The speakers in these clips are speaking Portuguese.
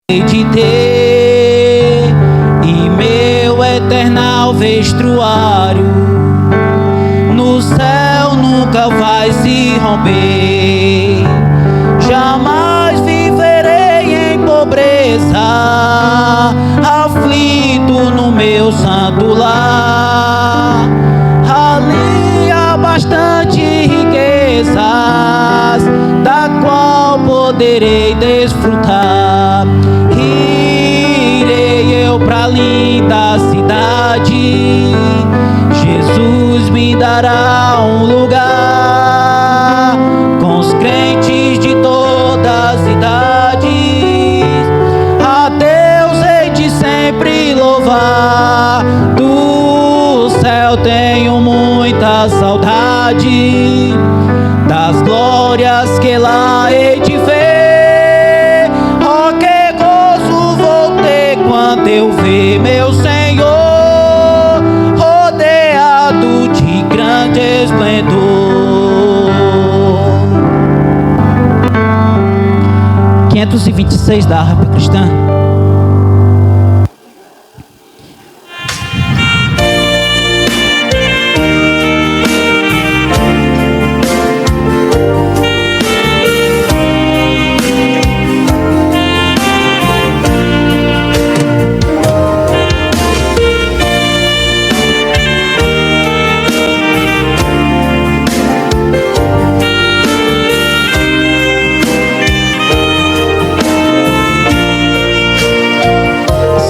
de ter e meu eternal vestuário no céu nunca vai se romper. Jamais viverei em pobreza, aflito no meu santo lar. Ali há bastante riquezas, da qual poderei desfrutar. Irei eu pra linda cidade, Jesus me dará um lugar com os crentes de todas as idades. A Deus hei de sempre louvar, do céu tenho muita saudade, das glórias que lá hei de ver. Oh, que gozo vou ter quando eu ver meu Senhor rodeado de grande esplendor. 526 da harpa cristã.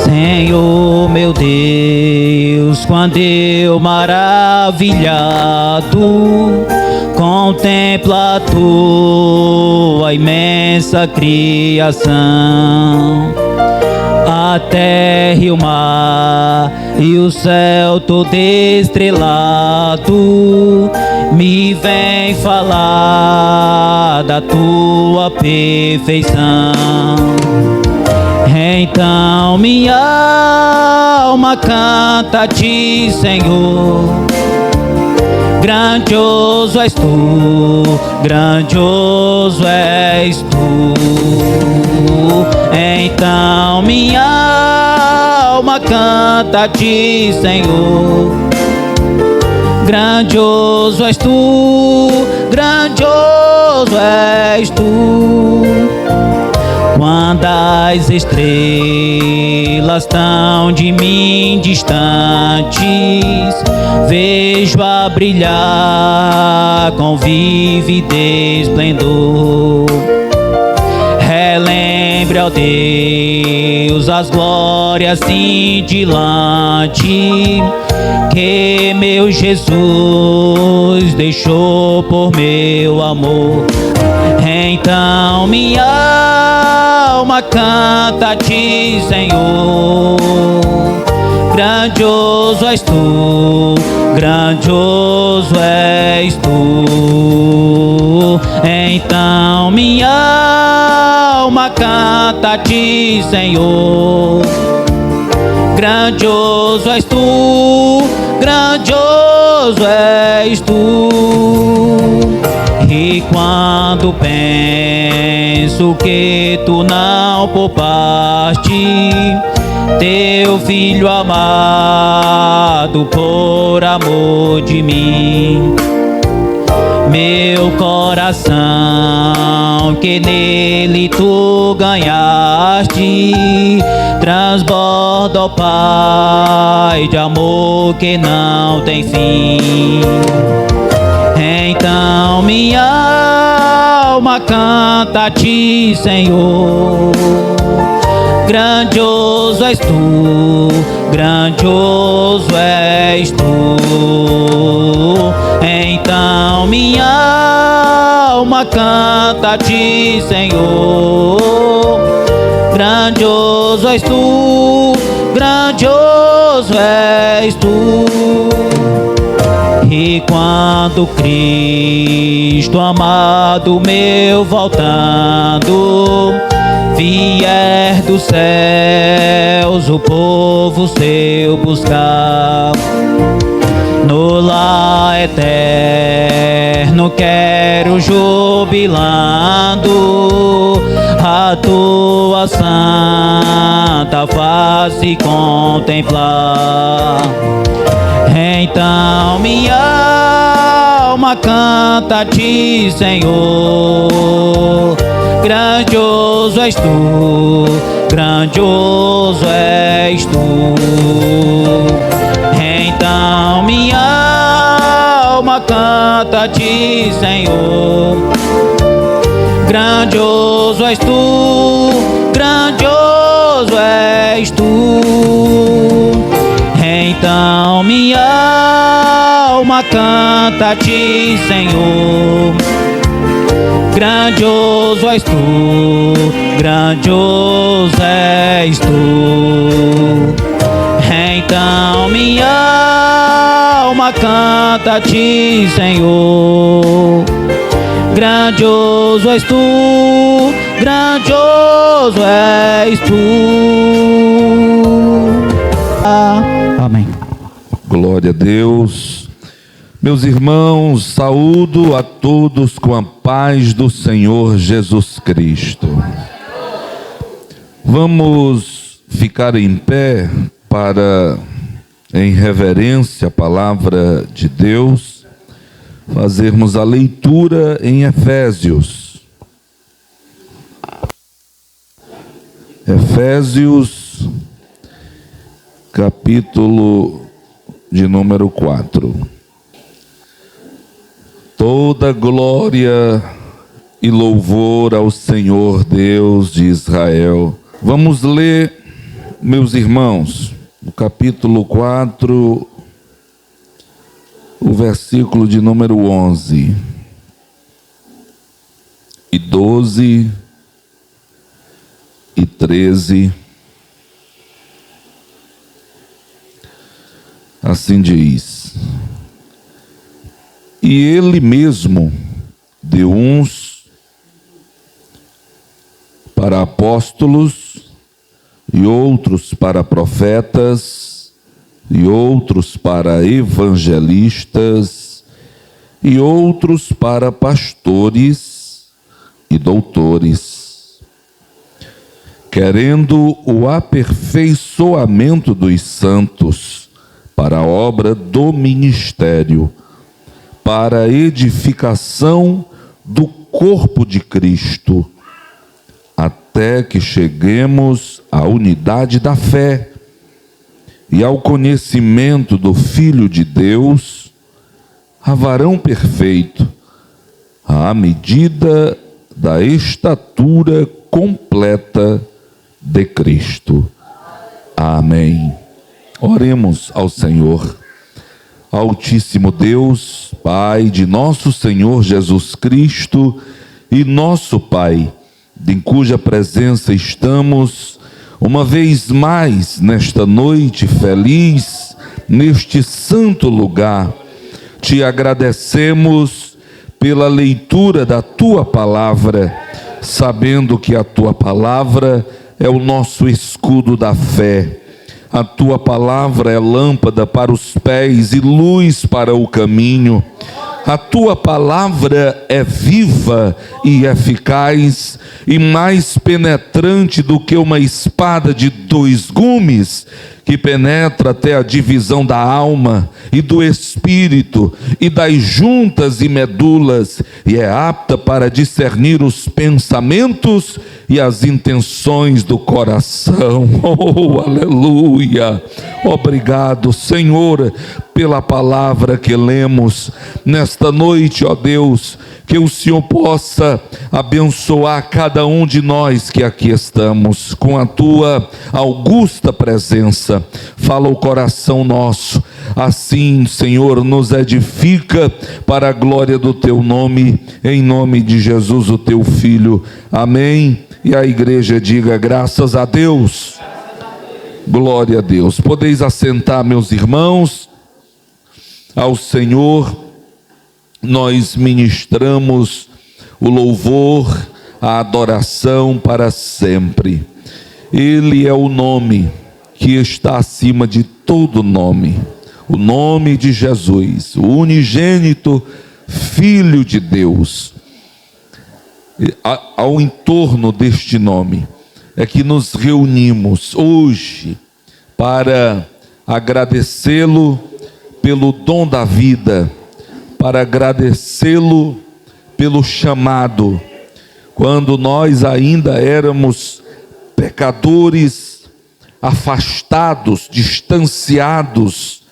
Senhor meu Deus, quando eu maravilhado contemplo a tua imensa criação, a terra e o mar e o céu todo estrelado, me vem falar da tua perfeição. Então minha alma canta a ti, Senhor. Grandioso és tu, grandioso és tu. Então minha alma canta a ti, Senhor. Grandioso és tu, grandioso és tu. Quando as estrelas tão de mim distantes, vejo a brilhar com vívido esplendor. Relembre, ó Deus, as glórias cintilantes que meu Jesus deixou por meu amor. Então minha alma canta a ti, Senhor. Grandioso és tu, grandioso és tu. Então minha alma canta a ti, Senhor. Grandioso és tu, grandioso és tu. E quando penso que tu não poupaste teu filho amado por amor de mim, meu coração que nele tu ganhaste transborda, ó Pai, de amor que não tem fim. Então minha alma canta a ti, Senhor. Grandioso és tu, grandioso és tu. Então minha alma canta a ti, Senhor. Grandioso és tu, grandioso és tu. E quando Cristo amado meu voltando vier dos céus o povo seu buscar, no lar eterno quero jubilando a tua santa face contemplar. Então minha alma canta a ti, Senhor. Grandioso és tu, grandioso és tu. Então minha alma canta a ti, Senhor. Grandioso és tu, grandioso és tu. Então minha alma canta a ti, Senhor. Grandioso és tu, grandioso és tu. Então minha alma canta a ti, Senhor. Grandioso és tu, grandioso és tu. Amém. Glória a Deus. Meus irmãos, saúdo a todos com a paz do Senhor Jesus Cristo. Vamos ficar em pé para, em reverência à palavra de Deus, fazermos a leitura em Efésios. Efésios, capítulo de número 4. Toda glória e louvor ao Senhor Deus de Israel. Vamos ler, meus irmãos, o capítulo 4, o versículo de número 11 e 12 e 13. Assim diz: e ele mesmo deu uns para apóstolos, e outros para profetas, e outros para evangelistas, e outros para pastores e doutores, querendo o aperfeiçoamento dos santos para a obra do ministério, para a edificação do corpo de Cristo, até que cheguemos à unidade da fé e ao conhecimento do Filho de Deus, a varão perfeito, à medida da estatura completa de Cristo. Amém. Oremos ao Senhor. Altíssimo Deus, Pai de nosso Senhor Jesus Cristo e nosso Pai, em cuja presença estamos uma vez mais nesta noite feliz, neste santo lugar, te agradecemos pela leitura da Tua Palavra, sabendo que a Tua Palavra é o nosso escudo da fé. A Tua Palavra é lâmpada para os pés e luz para o caminho. A Tua Palavra é viva e eficaz e mais penetrante do que uma espada de 2 gumes, que penetra até a divisão da alma e do espírito e das juntas e medulas, e é apta para discernir os pensamentos e as intenções do coração. Oh, aleluia! Obrigado, Senhor, pela palavra que lemos nesta noite, ó Deus, que o Senhor possa abençoar cada um de nós que aqui estamos, com a Tua augusta presença. Fala o coração nosso, assim, Senhor, nos edifica para a glória do Teu nome, em nome de Jesus, o Teu Filho. Amém. E a igreja diga graças a Deus. Glória a Deus. Podeis assentar, meus irmãos. Ao Senhor nós ministramos o louvor, a adoração para sempre. Ele é o nome que está acima de todo nome. o nome de Jesus, o unigênito Filho de Deus. Ao entorno deste nome é que nos reunimos hoje para agradecê-lo pelo dom da vida, para agradecê-lo pelo chamado, quando nós ainda éramos pecadores, afastados, distanciados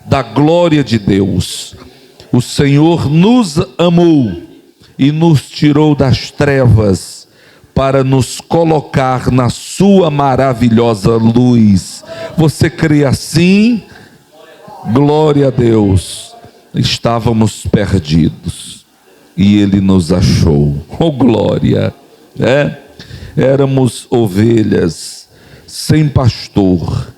da glória de Deus. O Senhor nos amou e nos tirou das trevas para nos colocar na sua maravilhosa luz. Você crê assim? Glória a Deus. Estávamos perdidos e Ele nos achou. Oh, glória! Éramos ovelhas sem pastor,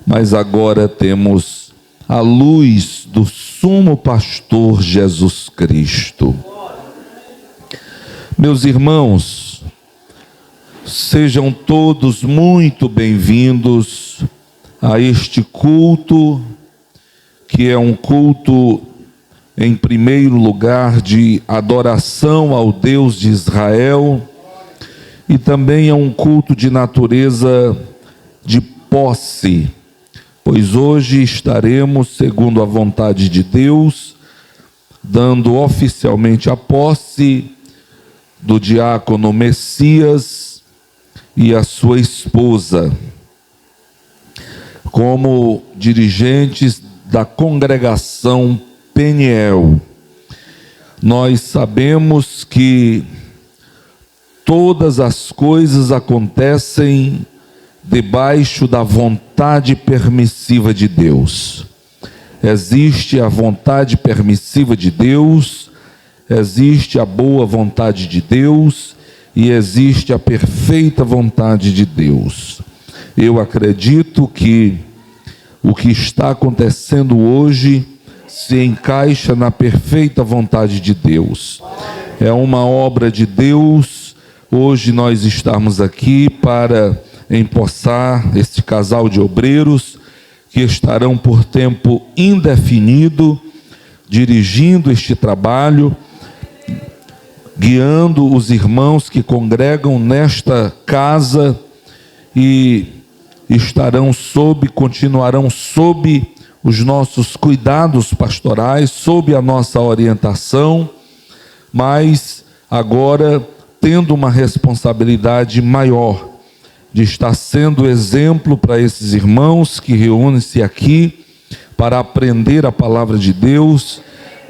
mas agora temos a luz do sumo pastor Jesus Cristo. Meus irmãos, sejam todos muito bem-vindos a este culto, que é um culto, em primeiro lugar, de adoração ao Deus de Israel, e também é um culto de natureza de posse, pois hoje estaremos, segundo a vontade de Deus, dando oficialmente a posse do diácono Messias e a sua esposa, como dirigentes da congregação Peniel. Nós sabemos que todas as coisas acontecem debaixo da vontade permissiva de Deus. Existe a vontade permissiva de Deus, existe a boa vontade de Deus e existe a perfeita vontade de Deus. Eu acredito que o que está acontecendo hoje se encaixa na perfeita vontade de Deus. É uma obra de Deus. Hoje nós estamos aqui para empossar este casal de obreiros que estarão por tempo indefinido dirigindo este trabalho, guiando os irmãos que congregam nesta casa e continuarão sob os nossos cuidados pastorais, sob a nossa orientação, mas agora tendo uma responsabilidade maior de estar sendo exemplo para esses irmãos que reúnem-se aqui para aprender a palavra de Deus,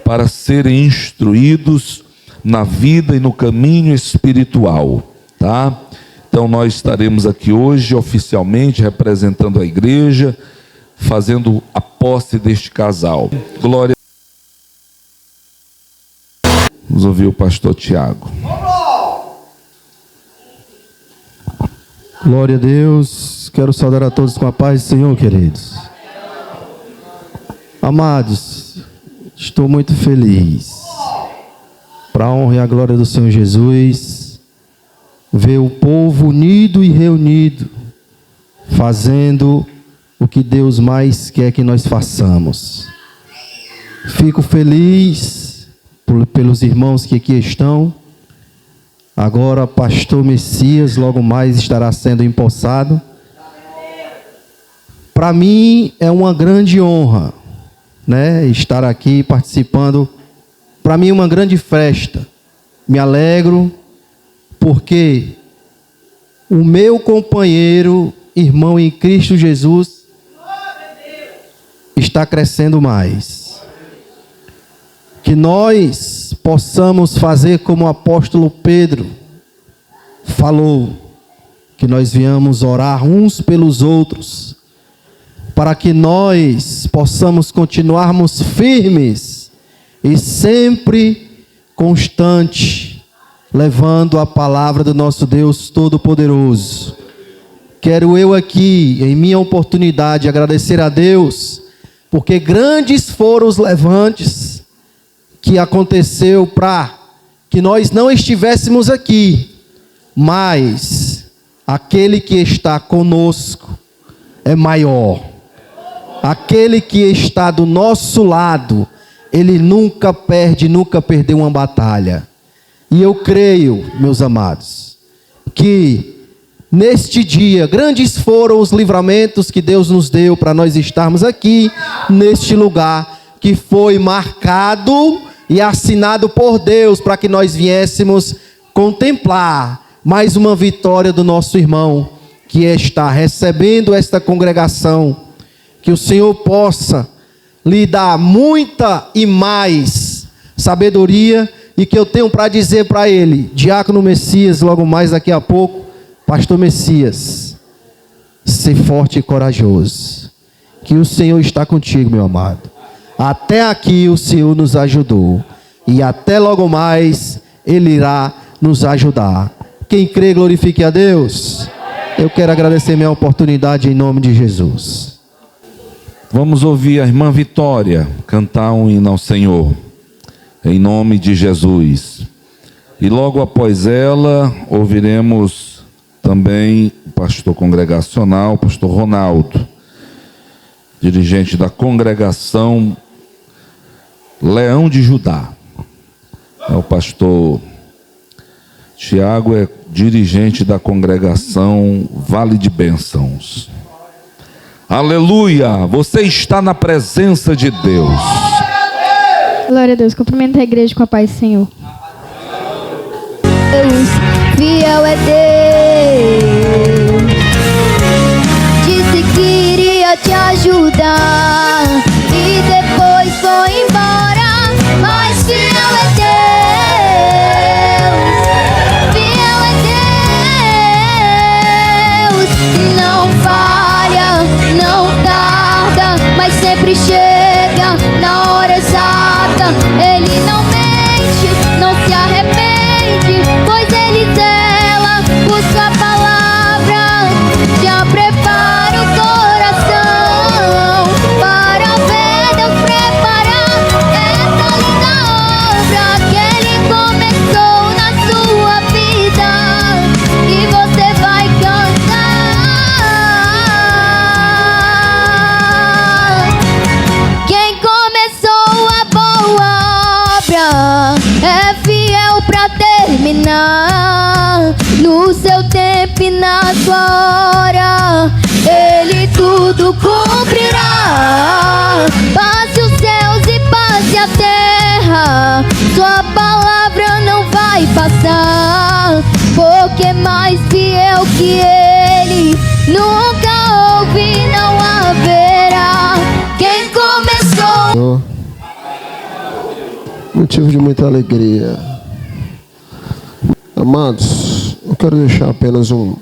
para serem instruídos na vida e no caminho espiritual, tá? Então nós estaremos aqui hoje oficialmente representando a igreja, fazendo a posse deste casal. Glória. Vamos ouvir o pastor Tiago. Glória a Deus. Quero saudar a todos com a paz do Senhor, queridos. Amados, estou muito feliz, para a honra e a glória do Senhor Jesus, ver o povo unido e reunido, fazendo o que Deus mais quer que nós façamos. Fico feliz pelos irmãos que aqui estão. Agora, pastor Messias, logo mais estará sendo empossado. Para mim é uma grande honra, né, estar aqui participando. Para mim é uma grande festa. Me alegro porque o meu companheiro, irmão em Cristo Jesus, está crescendo mais. Que nós possamos fazer como o apóstolo Pedro falou, que nós viemos orar uns pelos outros, para que nós possamos continuarmos firmes e sempre constante, levando a palavra do nosso Deus Todo-Poderoso. Quero eu aqui, em minha oportunidade, agradecer a Deus, porque grandes foram os levantes que aconteceu para que nós não estivéssemos aqui, mas aquele que está conosco é maior. aquele que está do nosso lado, ele nunca perde, nunca perdeu uma batalha. E eu creio, meus amados, que neste dia, grandes foram os livramentos que Deus nos deu para nós estarmos aqui, neste lugar, que foi marcado e assinado por Deus, para que nós viéssemos contemplar mais uma vitória do nosso irmão, que está recebendo esta congregação. Que o Senhor possa lhe dar muita e mais sabedoria, e que eu tenho para dizer para ele, Diácono Messias, logo mais daqui a pouco, Pastor Messias, ser forte e corajoso, que o Senhor está contigo, meu amado. Até aqui o Senhor nos ajudou, e até logo mais Ele irá nos ajudar. Quem crê, glorifique a Deus. Eu quero agradecer minha oportunidade em nome de Jesus. Vamos ouvir a irmã Vitória cantar um hino ao Senhor, em nome de Jesus. E logo após ela, ouviremos também o pastor congregacional, o pastor Ronaldo, dirigente da congregação Leão de Judá. O pastor Tiago é dirigente da congregação Vale de Bênçãos. Aleluia! Você está na presença de Deus. Glória a Deus. Cumprimento a igreja com a paz do Senhor. Deus, fiel é Deus. Disse que iria te ajudar e depois foi embora. Mas fiel é Deus. Fiel é Deus. Não falha, não tarda, mas sempre chega na hora exata. Ele não mente, não se arrepende, pois ele zela por sua palavra. Já prepara o coração para ver Deus preparar essa linda obra que ele começou na sua vida, e você vai cantar. Quem começou a boa obra é fiel pra terminar. No seu tempo e na sua hora, ele tudo cumprirá. Passe os céus e passe a terra, sua palavra não vai passar, porque mais fiel que ele nunca houve, não haverá. Quem começou. Motivo de muita alegria. Amados, eu quero deixar apenas um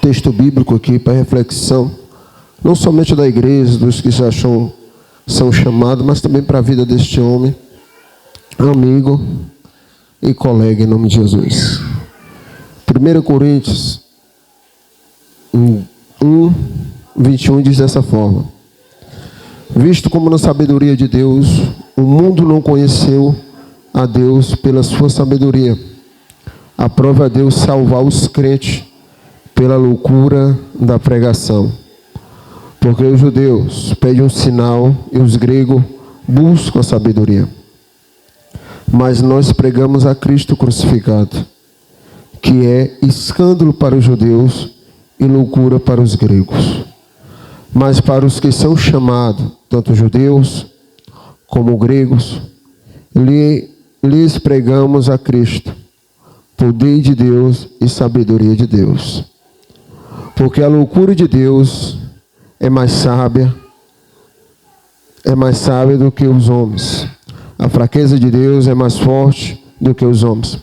texto bíblico aqui para reflexão, não somente da igreja, dos que já são chamados, mas também para a vida deste homem, amigo e colega, em nome de Jesus. 1 Coríntios 1:21 diz dessa forma: visto como na sabedoria de Deus, o mundo não conheceu a Deus pela sua sabedoria, aprova a Deus salvar os crentes pela loucura da pregação. Porque os judeus pedem um sinal e os gregos buscam a sabedoria. Mas nós pregamos a Cristo crucificado, que é escândalo para os judeus e loucura para os gregos. Mas para os que são chamados, tanto judeus como gregos, lhes pregamos a Cristo, poder de Deus e sabedoria de Deus. Porque a loucura de Deus é mais sábia do que os homens. A fraqueza de Deus é mais forte do que os homens.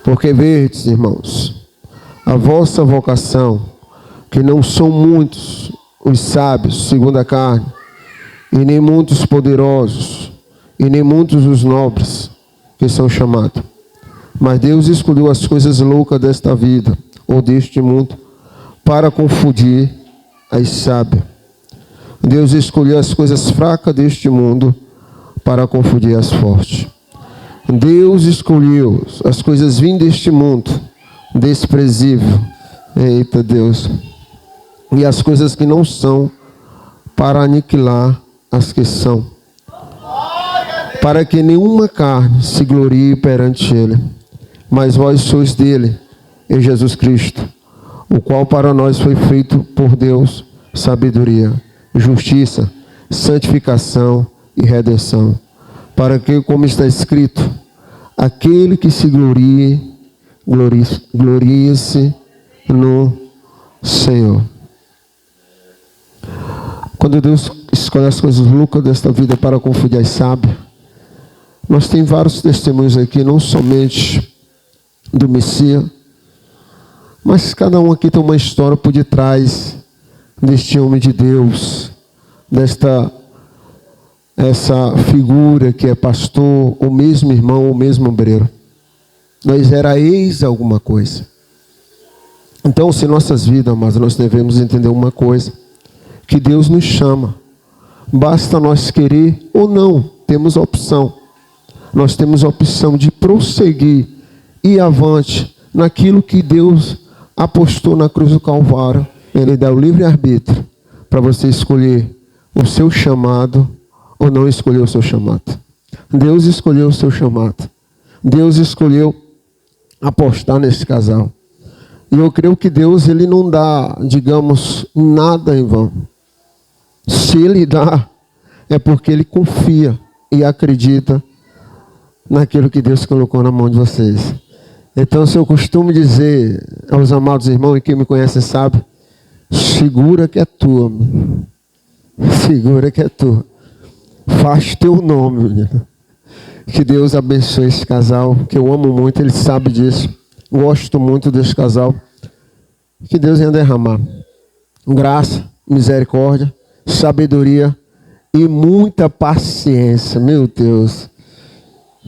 Porque verdes, irmãos, a vossa vocação, que não são muitos os sábios segundo a carne, e nem muitos poderosos, e nem muitos os nobres que são chamados. Mas Deus escolheu as coisas loucas desta vida, ou deste mundo, para confundir as sábias. Deus escolheu as coisas fracas deste mundo para confundir as fortes. Deus escolheu as coisas vindas deste mundo, desprezível, eita Deus, e as coisas que não são, para aniquilar as que são, para que nenhuma carne se glorie perante ele. Mas vós sois dele, em Jesus Cristo, o qual para nós foi feito por Deus sabedoria, justiça, santificação e redenção, para que, como está escrito, aquele que se glorie, glorie-se no Senhor. Quando Deus escolhe as coisas loucas desta vida para confundir as sábias, nós temos vários testemunhos aqui, não somente do Messias, mas cada um aqui tem uma história por detrás deste homem de Deus, essa figura que é pastor, o mesmo irmão, o mesmo obreiro. Nós era ex alguma coisa. Então, se nossas vidas, mas nós devemos entender uma coisa, que Deus nos chama. Basta nós querer ou não, temos a opção. Nós temos a opção de prosseguir e avante naquilo que Deus apostou na cruz do Calvário. Ele dá o livre-arbítrio para você escolher o seu chamado ou não escolher o seu chamado. Deus escolheu o seu chamado. Deus escolheu apostar nesse casal. E eu creio que Deus, ele não dá, digamos, nada em vão. Se ele dá, é porque ele confia e acredita naquilo que Deus colocou na mão de vocês. Então, se eu costumo dizer aos amados irmãos, e quem me conhece sabe, segura que é tua, segura que é tua. Faz teu nome, menino. Que Deus abençoe esse casal, que eu amo muito, ele sabe disso. Gosto muito desse casal. Que Deus venha derramar graça, misericórdia, sabedoria e muita paciência, meu Deus,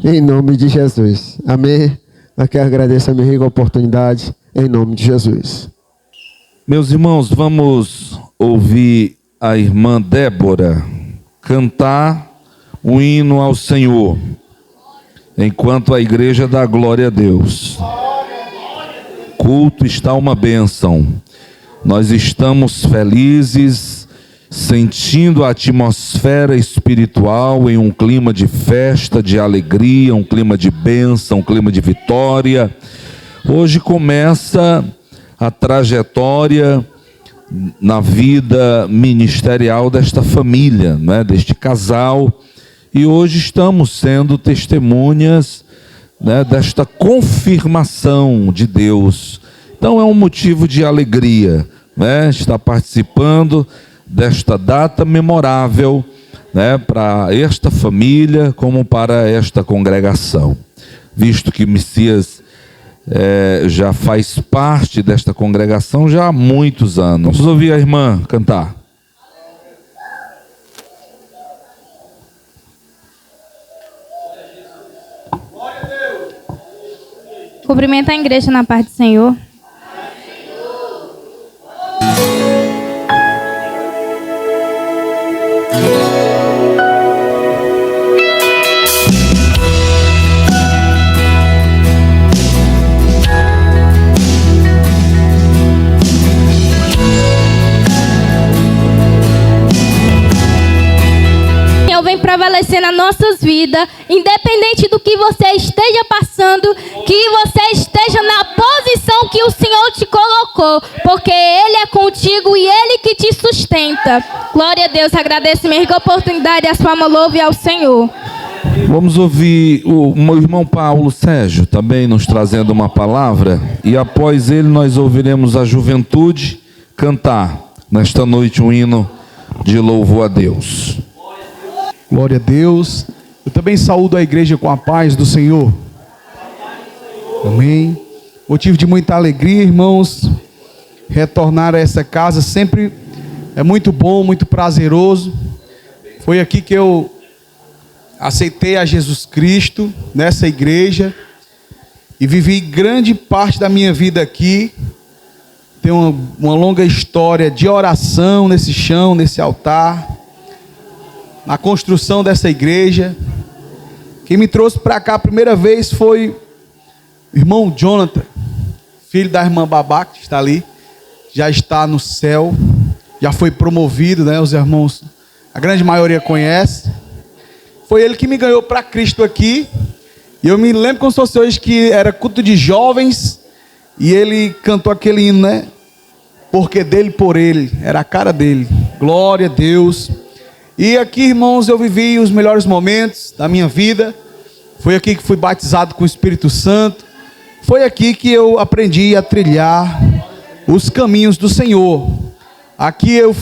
em nome de Jesus. Amém. Eu quero agradecer a minha rica oportunidade, em nome de Jesus. Meus irmãos, vamos ouvir a irmã Débora cantar o hino ao Senhor, enquanto a igreja dá glória a Deus. Culto está uma bênção. Nós estamos felizes, sentindo a atmosfera espiritual em um clima de festa, de alegria, um clima de bênção, um clima de vitória. Hoje começa a trajetória na vida ministerial desta família, né, deste casal, e hoje estamos sendo testemunhas, né, desta confirmação de Deus. Então é um motivo de alegria, né, estar participando desta data memorável, né, para esta família como para esta congregação, visto que Messias já faz parte desta congregação já há muitos anos. Vamos ouvir a irmã cantar. Cumprimenta a igreja na paz do Senhor. Prevalecer nas nossas vidas, independente do que você esteja passando, que você esteja na posição que o Senhor te colocou, porque Ele é contigo e Ele que te sustenta. Glória a Deus, agradeço minha rica oportunidade, a sua louve ao Senhor. Vamos ouvir o meu irmão Paulo Sérgio também nos trazendo uma palavra, e após ele nós ouviremos a juventude cantar nesta noite um hino de louvor a Deus. Glória a Deus. Eu também saúdo a igreja com a paz do Senhor. Amém. Motivo de muita alegria, irmãos. Retornar a essa casa sempre é muito bom, muito prazeroso. Foi aqui que eu aceitei a Jesus Cristo, nessa igreja. E vivi grande parte da minha vida aqui. Tenho uma longa história de oração nesse chão, nesse altar. Na construção dessa igreja. Quem me trouxe para cá a primeira vez foi o irmão Jonathan, filho da irmã Babá, que está ali, já está no céu. já foi promovido, né? Os irmãos, a grande maioria conhece. Foi ele que me ganhou para Cristo aqui. E eu me lembro como se fosse hoje que era culto de jovens. E ele cantou aquele hino, né? Porque dele por ele, era a cara dele. Glória a Deus. E aqui, irmãos, eu vivi os melhores momentos da minha vida. Foi aqui que fui batizado com o Espírito Santo. Foi aqui que eu aprendi a trilhar os caminhos do Senhor. Aqui eu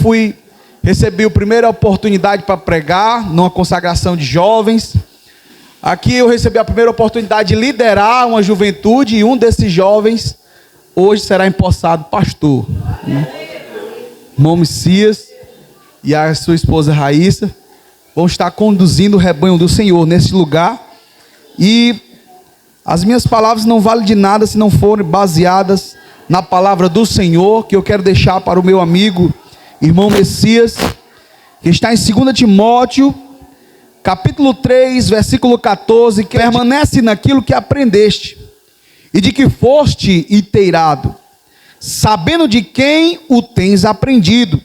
recebi a primeira oportunidade para pregar, numa consagração de jovens. Aqui eu recebi a primeira oportunidade de liderar uma juventude, e um desses jovens hoje será empossado pastor. Irmão Messias e a sua esposa Raíssa vão estar conduzindo o rebanho do Senhor nesse lugar. E as minhas palavras não valem de nada se não forem baseadas na palavra do Senhor, que eu quero deixar para o meu amigo, irmão Messias, que está em 2 Timóteo, capítulo 3, versículo 14, que permanece naquilo que aprendeste, e de que foste inteirado, sabendo de quem o tens aprendido,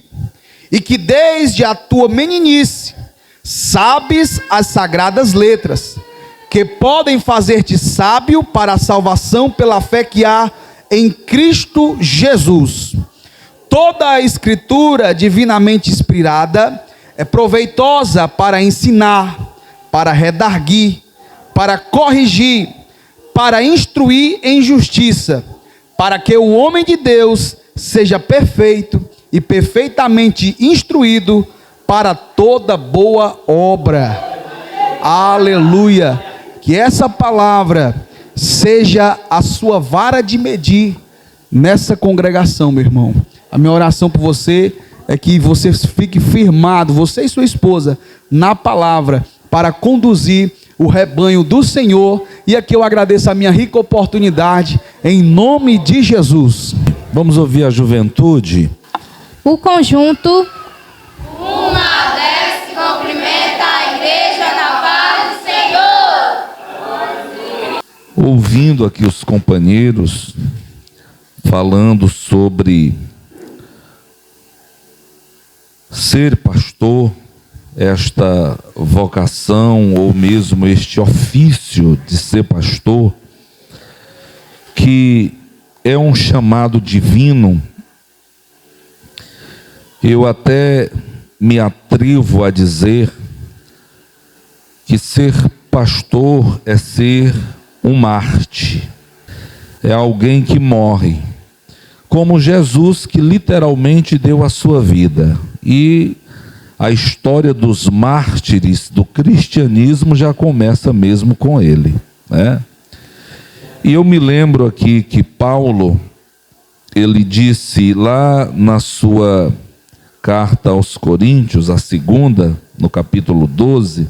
e que desde a tua meninice sabes as sagradas letras, que podem fazer-te sábio para a salvação pela fé que há em Cristo Jesus. Toda a escritura divinamente inspirada é proveitosa para ensinar, para redarguir, para corrigir, para instruir em justiça, para que o homem de Deus seja perfeito e perfeitamente instruído para toda boa obra. Aleluia! Que essa palavra seja a sua vara de medir nessa congregação, meu irmão. A minha oração por você é que você fique firmado, você e sua esposa, na palavra, para conduzir o rebanho do Senhor. E aqui eu agradeço a minha rica oportunidade, em nome de Jesus. Vamos ouvir a juventude. O conjunto. Uma dez que cumprimenta a igreja na paz do Senhor. Ouvindo aqui os companheiros falando sobre ser pastor, esta vocação ou mesmo este ofício de ser pastor, que é um chamado divino. Eu até me atrevo a dizer que ser pastor é ser um Marte, é alguém que morre, como Jesus, que literalmente deu a sua vida. E a história dos mártires do cristianismo já começa mesmo com ele, né? E eu me lembro aqui que Paulo, ele disse lá na sua carta aos Coríntios, a segunda, no capítulo 12,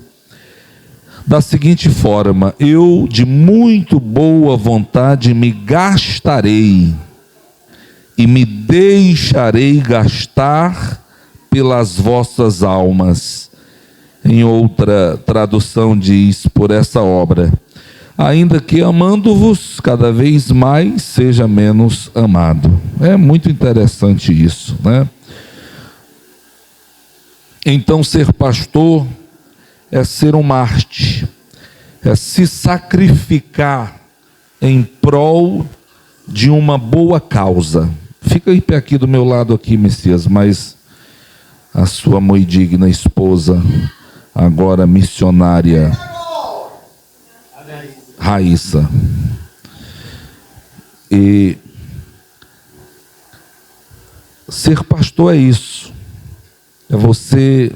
da seguinte forma: eu de muito boa vontade me gastarei e me deixarei gastar pelas vossas almas. Em outra tradução diz: por essa obra, ainda que amando-vos cada vez mais, seja menos amado. É muito interessante isso, né? Então, ser pastor é ser um Marte, é se sacrificar em prol de uma boa causa. Fica aí aqui do meu lado aqui, Messias, mas a sua muito digna esposa, agora missionária, Raíssa. E ser pastor é isso. É você,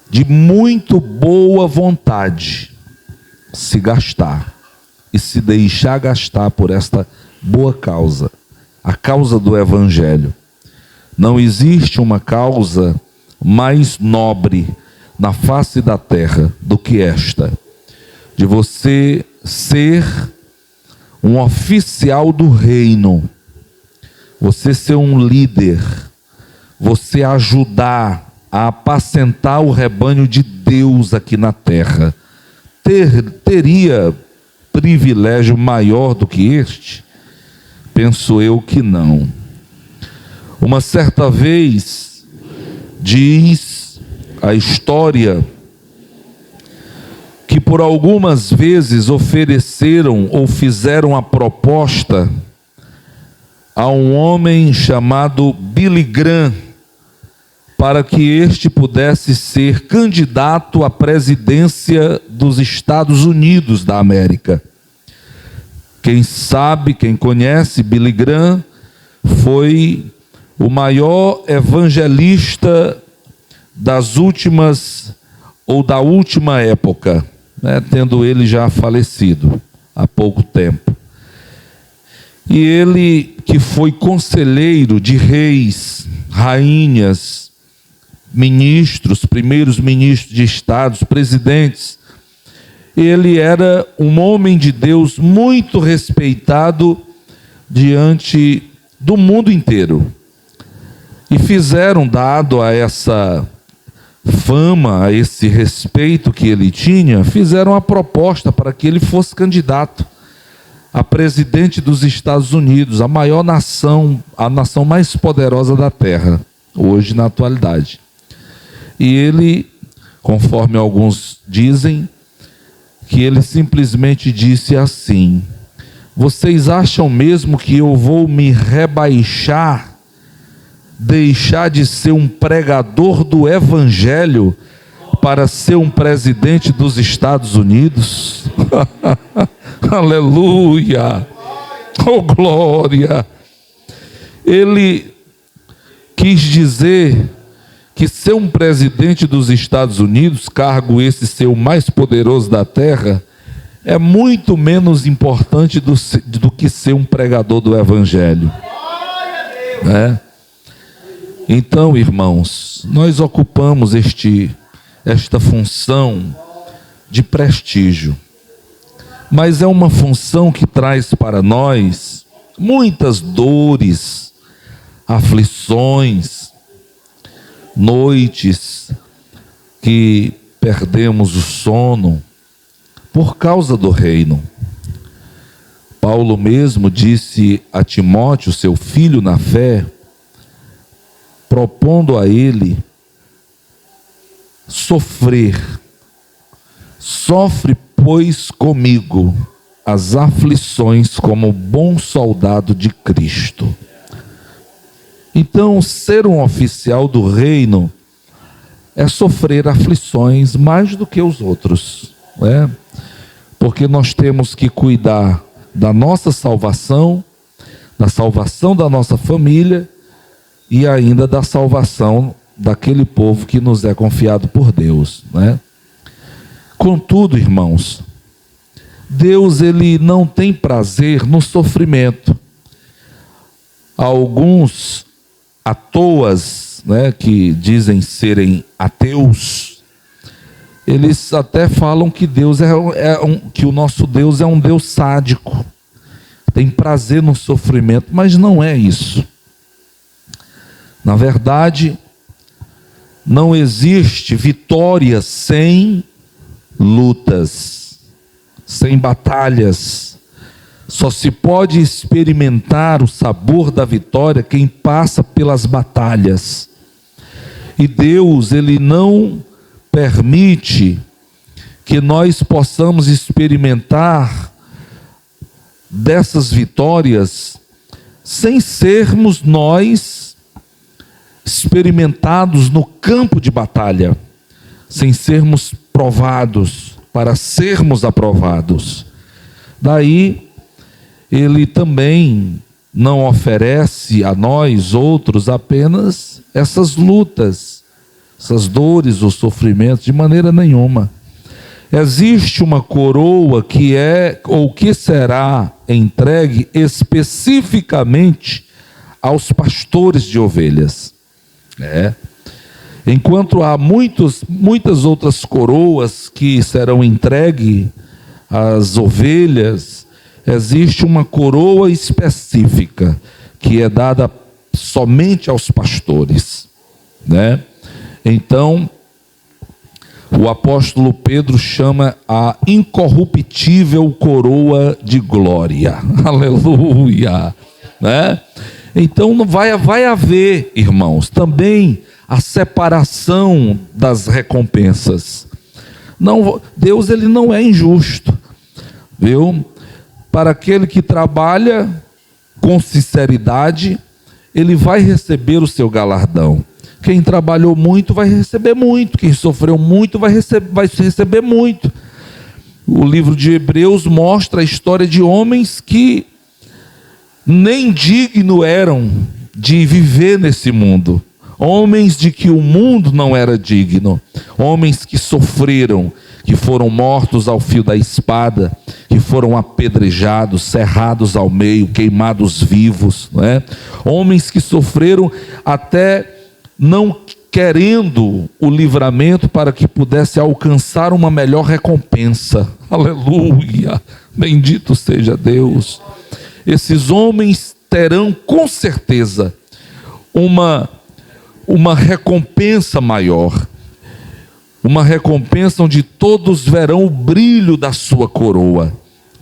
de muito boa vontade, se gastar e se deixar gastar por esta boa causa, a causa do Evangelho. Não existe uma causa mais nobre na face da terra do que esta, de você ser um oficial do reino, você ser um líder, você ajudar a apacentar o rebanho de Deus aqui na terra. Teria privilégio maior do que este? Penso eu que não. Uma certa vez, diz a história, que por algumas vezes ofereceram ou fizeram a proposta a um homem chamado Billy Graham, para que este pudesse ser candidato à presidência dos Estados Unidos da América. Quem sabe, quem conhece, Billy Graham foi o maior evangelista das últimas ou da última época, né, tendo ele já falecido há pouco tempo. E ele, que foi conselheiro de reis, rainhas, ministros, primeiros ministros de estados, presidentes, ele era um homem de Deus muito respeitado diante do mundo inteiro. E fizeram, dado a essa fama, a esse respeito que ele tinha, fizeram a proposta para que ele fosse candidato a presidente dos Estados Unidos, a maior nação, a nação mais poderosa da Terra, hoje na atualidade. E ele, conforme alguns dizem, que ele simplesmente disse assim: vocês acham mesmo que eu vou me rebaixar, deixar de ser um pregador do Evangelho para ser um presidente dos Estados Unidos? Aleluia! Oh, glória! Ele quis dizer que ser um presidente dos Estados Unidos, cargo esse ser o mais poderoso da terra, é muito menos importante do que ser um pregador do Evangelho. Então, irmãos, nós ocupamos esta função de prestígio, mas é uma função que traz para nós muitas dores, aflições, noites que perdemos o sono por causa do reino. Paulo mesmo disse a Timóteo, seu filho na fé, propondo a ele sofrer. Sofre, pois, comigo as aflições como bom soldado de Cristo. Então, ser um oficial do reino é sofrer aflições mais do que os outros, né? Porque nós temos que cuidar da nossa salvação, da salvação da nossa família e ainda da salvação daquele povo que nos é confiado por Deus, né? Contudo, irmãos, Deus, ele não tem prazer no sofrimento. Alguns atoas, né, que dizem serem ateus, eles até falam que Deus que o nosso Deus é um Deus sádico, tem prazer no sofrimento, mas não é isso. Na verdade, não existe vitória sem lutas, sem batalhas. Só se pode experimentar o sabor da vitória quem passa pelas batalhas. E Deus, ele não permite que nós possamos experimentar dessas vitórias sem sermos nós experimentados no campo de batalha, sem sermos provados, para sermos aprovados. Daí, ele também não oferece a nós outros apenas essas lutas, essas dores ou sofrimentos, de maneira nenhuma. Existe uma coroa que é ou que será entregue especificamente aos pastores de ovelhas. Enquanto há muitas outras coroas que serão entregues às ovelhas, existe uma coroa específica que é dada somente aos pastores, né? Então, o apóstolo Pedro chama a incorruptível coroa de glória. Aleluia, né? Então vai haver, irmãos, também a separação das recompensas. Não, Deus ele não é injusto, viu? Para aquele que trabalha com sinceridade, ele vai receber o seu galardão. Quem trabalhou muito vai receber muito, quem sofreu muito vai receber muito. O livro de Hebreus mostra a história de homens que nem dignos eram de viver nesse mundo. Homens de que o mundo não era digno. Homens que sofreram, que foram mortos ao fio da espada, que foram apedrejados, serrados ao meio, queimados vivos, não é? Homens que sofreram até não querendo o livramento para que pudesse alcançar uma melhor recompensa. Aleluia! Bendito seja Deus. Esses homens terão com certeza uma recompensa maior. Uma recompensa onde todos verão o brilho da sua coroa.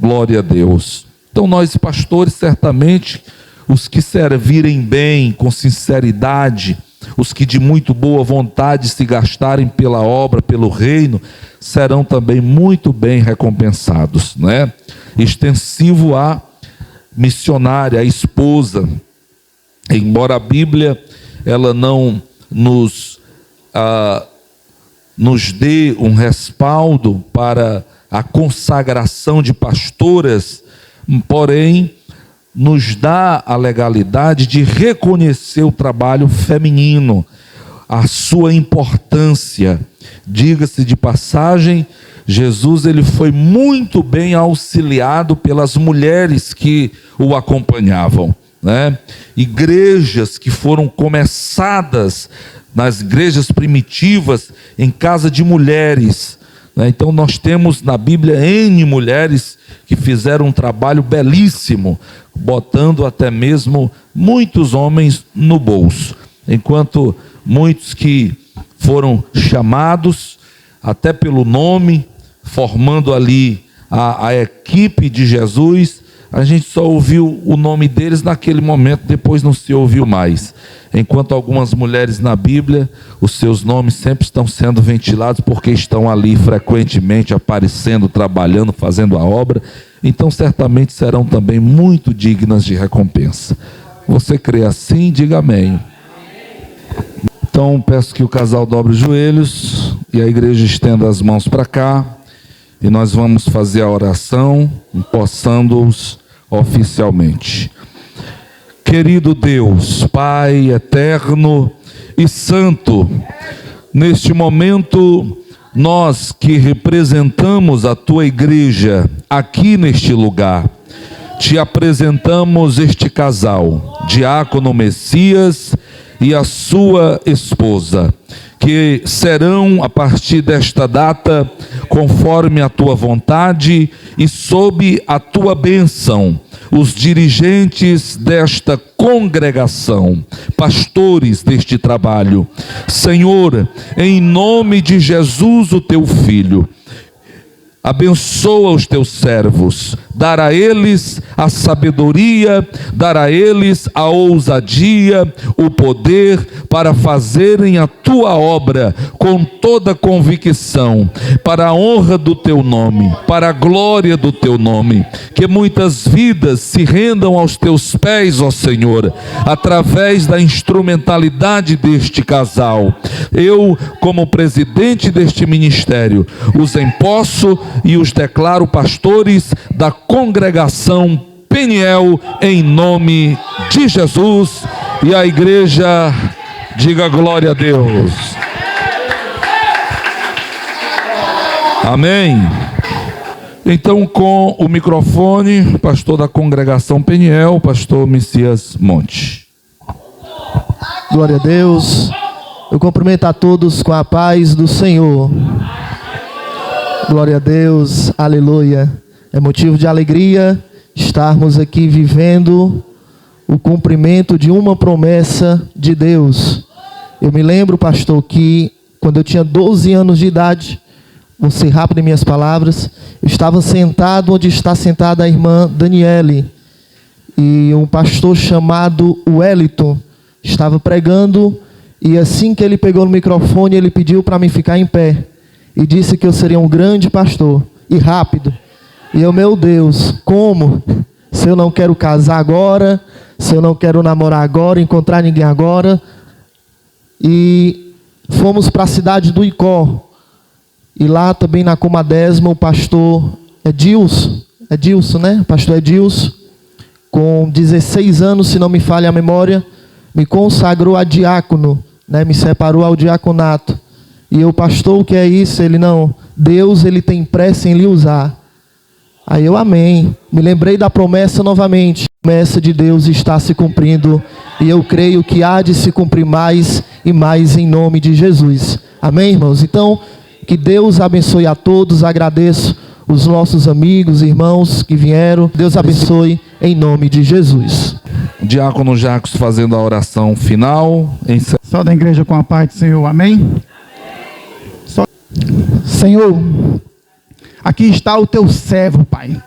Glória a Deus. Então nós pastores, certamente, os que servirem bem, com sinceridade, os que de muito boa vontade se gastarem pela obra, pelo reino, serão também muito bem recompensados, né? Extensivo à missionária, à esposa. Embora a Bíblia ela não nos dê um respaldo para a consagração de pastoras, porém nos dá a legalidade de reconhecer o trabalho feminino, a sua importância. Diga-se de passagem, Jesus ele foi muito bem auxiliado pelas mulheres que o acompanhavam, né? Igrejas que foram começadas nas igrejas primitivas em casa de mulheres, né? Então nós temos na Bíblia N mulheres que fizeram um trabalho belíssimo, botando até mesmo muitos homens no bolso, enquanto muitos que foram chamados até pelo nome, formando ali a equipe de Jesus, a gente só ouviu o nome deles naquele momento, depois não se ouviu mais. Enquanto algumas mulheres na Bíblia, os seus nomes sempre estão sendo ventilados, porque estão ali frequentemente aparecendo, trabalhando, fazendo a obra. Então certamente serão também muito dignas de recompensa. Você crê assim? Diga amém. Então peço que o casal dobre os joelhos e a igreja estenda as mãos para cá, e nós vamos fazer a oração, empossando-os oficialmente. Querido Deus, Pai eterno e santo, neste momento nós que representamos a tua igreja aqui neste lugar, te apresentamos este casal, Diácono Messias e a sua esposa, que serão a partir desta data conforme a tua vontade e sob a tua bênção, os dirigentes desta congregação, pastores deste trabalho. Senhor, em nome de Jesus, o teu Filho, abençoa os teus servos, dar a eles a sabedoria, dar a eles a ousadia, o poder para fazerem a tua obra com toda convicção, para a honra do teu nome, para a glória do teu nome. Que muitas vidas se rendam aos teus pés, ó Senhor, através da instrumentalidade deste casal. Eu, como presidente deste ministério, os emposso e os declaro pastores da congregação Peniel, em nome de Jesus. E a igreja diga glória a Deus. Amém. Então, com o microfone, pastor da congregação Peniel, pastor Messias Monte. Glória a Deus. Eu cumprimento a todos com a paz do Senhor. Glória a Deus, aleluia. É motivo de alegria estarmos aqui vivendo o cumprimento de uma promessa de Deus. Eu me lembro, pastor, que quando eu tinha 12 anos de idade, vou ser rápido em minhas palavras, eu estava sentado onde está sentada a irmã Daniele. e um pastor chamado Wellington estava pregando, e assim que ele pegou no microfone, ele pediu para mim ficar em pé e disse que eu seria um grande pastor e rápido. E eu, meu Deus, como? Se eu não quero casar agora, se eu não quero namorar agora, encontrar ninguém agora. E fomos para a cidade do Icó. E lá também na Comadésima, o pastor Edilson, né? Pastor Edilson, com 16 anos, se não me falha a memória, me consagrou a diácono, né? Me separou ao diaconato. E eu, pastor, o que é isso? Ele, não, Deus, ele tem pressa em lhe usar. Aí eu, amém. Me lembrei da promessa novamente. A promessa de Deus está se cumprindo. E eu creio que há de se cumprir mais e mais em nome de Jesus. Amém, irmãos? Então, que Deus abençoe a todos. Agradeço os nossos amigos, irmãos que vieram. Deus abençoe em nome de Jesus. Diácono Jacos fazendo a oração final. Só da igreja com a paz do Senhor, amém? Senhor, aqui está o teu servo, Pai,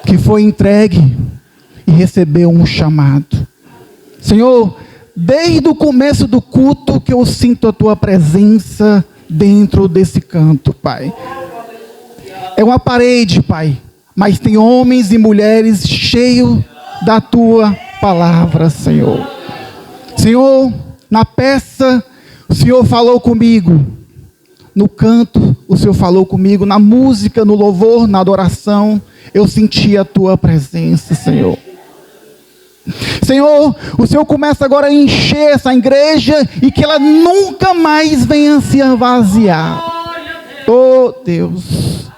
que foi entregue e recebeu um chamado. Senhor, desde o começo do culto que eu sinto a tua presença dentro desse canto, Pai. É uma parede, Pai, mas tem homens e mulheres cheios da tua palavra, Senhor. Senhor, na peça, o Senhor falou comigo. No canto, o Senhor falou comigo. Na música, no louvor, na adoração, eu senti a tua presença, Senhor. Senhor, o Senhor começa agora a encher essa igreja e que ela nunca mais venha se esvaziar. Oh, Deus.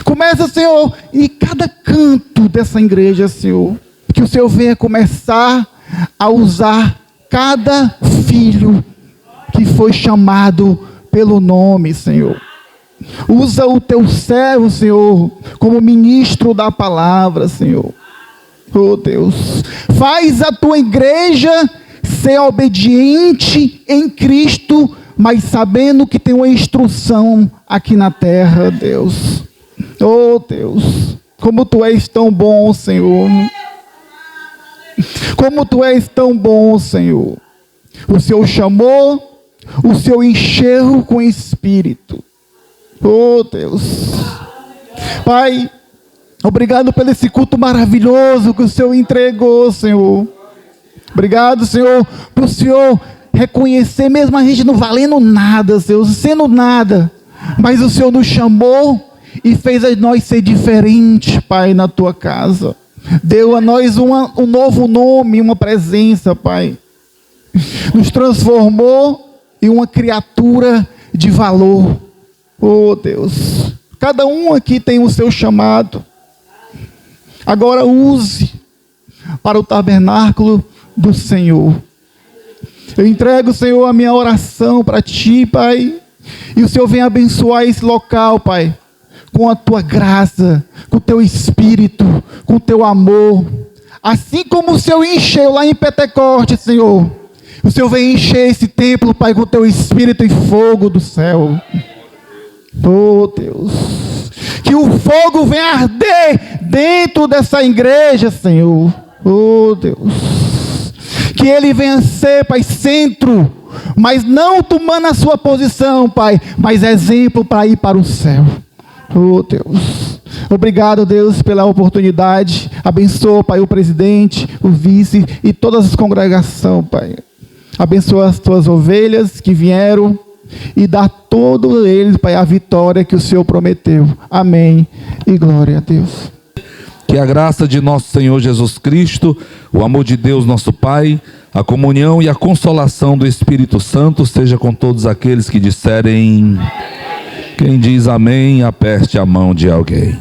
Começa, Senhor, em cada canto dessa igreja, Senhor, que o Senhor venha começar a usar cada filho que foi chamado pelo nome, Senhor. Usa o teu servo, Senhor, como ministro da palavra, Senhor. Oh, Deus. Faz a tua igreja ser obediente em Cristo, mas sabendo que tem uma instrução aqui na terra, Deus. Oh, Deus. Como tu és tão bom, Senhor. Como tu és tão bom, Senhor. O Senhor chamou, o Senhor encheu com Espírito. Oh, Deus. Pai, obrigado pelo esse culto maravilhoso que o Senhor entregou, Senhor. Obrigado, Senhor, por o Senhor reconhecer, mesmo a gente não valendo nada, Senhor, sendo nada, mas o Senhor nos chamou e fez a nós ser diferentes, Pai, na tua casa. Deu a nós um novo nome, uma presença, Pai. Nos transformou em uma criatura de valor. Oh, Deus. Cada um aqui tem o seu chamado. Agora use para o tabernáculo do Senhor. Eu entrego, Senhor, a minha oração para Ti, Pai. E o Senhor vem abençoar esse local, Pai, com a Tua graça, com o Teu Espírito, com o Teu amor. Assim como o Senhor encheu lá em Pentecostes, Senhor, o Senhor vem encher esse templo, Pai, com o Teu Espírito e fogo do céu. Oh, Deus. Que o fogo venha arder dentro dessa igreja, Senhor. Oh, Deus. Que ele venha ser, Pai, centro, mas não tomando a sua posição, Pai, mas exemplo para ir para o céu. Oh, Deus. Obrigado, Deus, pela oportunidade. Abençoa, Pai, o presidente, o vice e todas as congregações, Pai. Abençoa as tuas ovelhas que vieram e dá a todos eles, Pai, a vitória que o Senhor prometeu. Amém e glória a Deus. Que a graça de nosso Senhor Jesus Cristo, o amor de Deus nosso Pai, a comunhão e a consolação do Espírito Santo seja com todos aqueles que disserem. Quem diz amém, aperte a mão de alguém.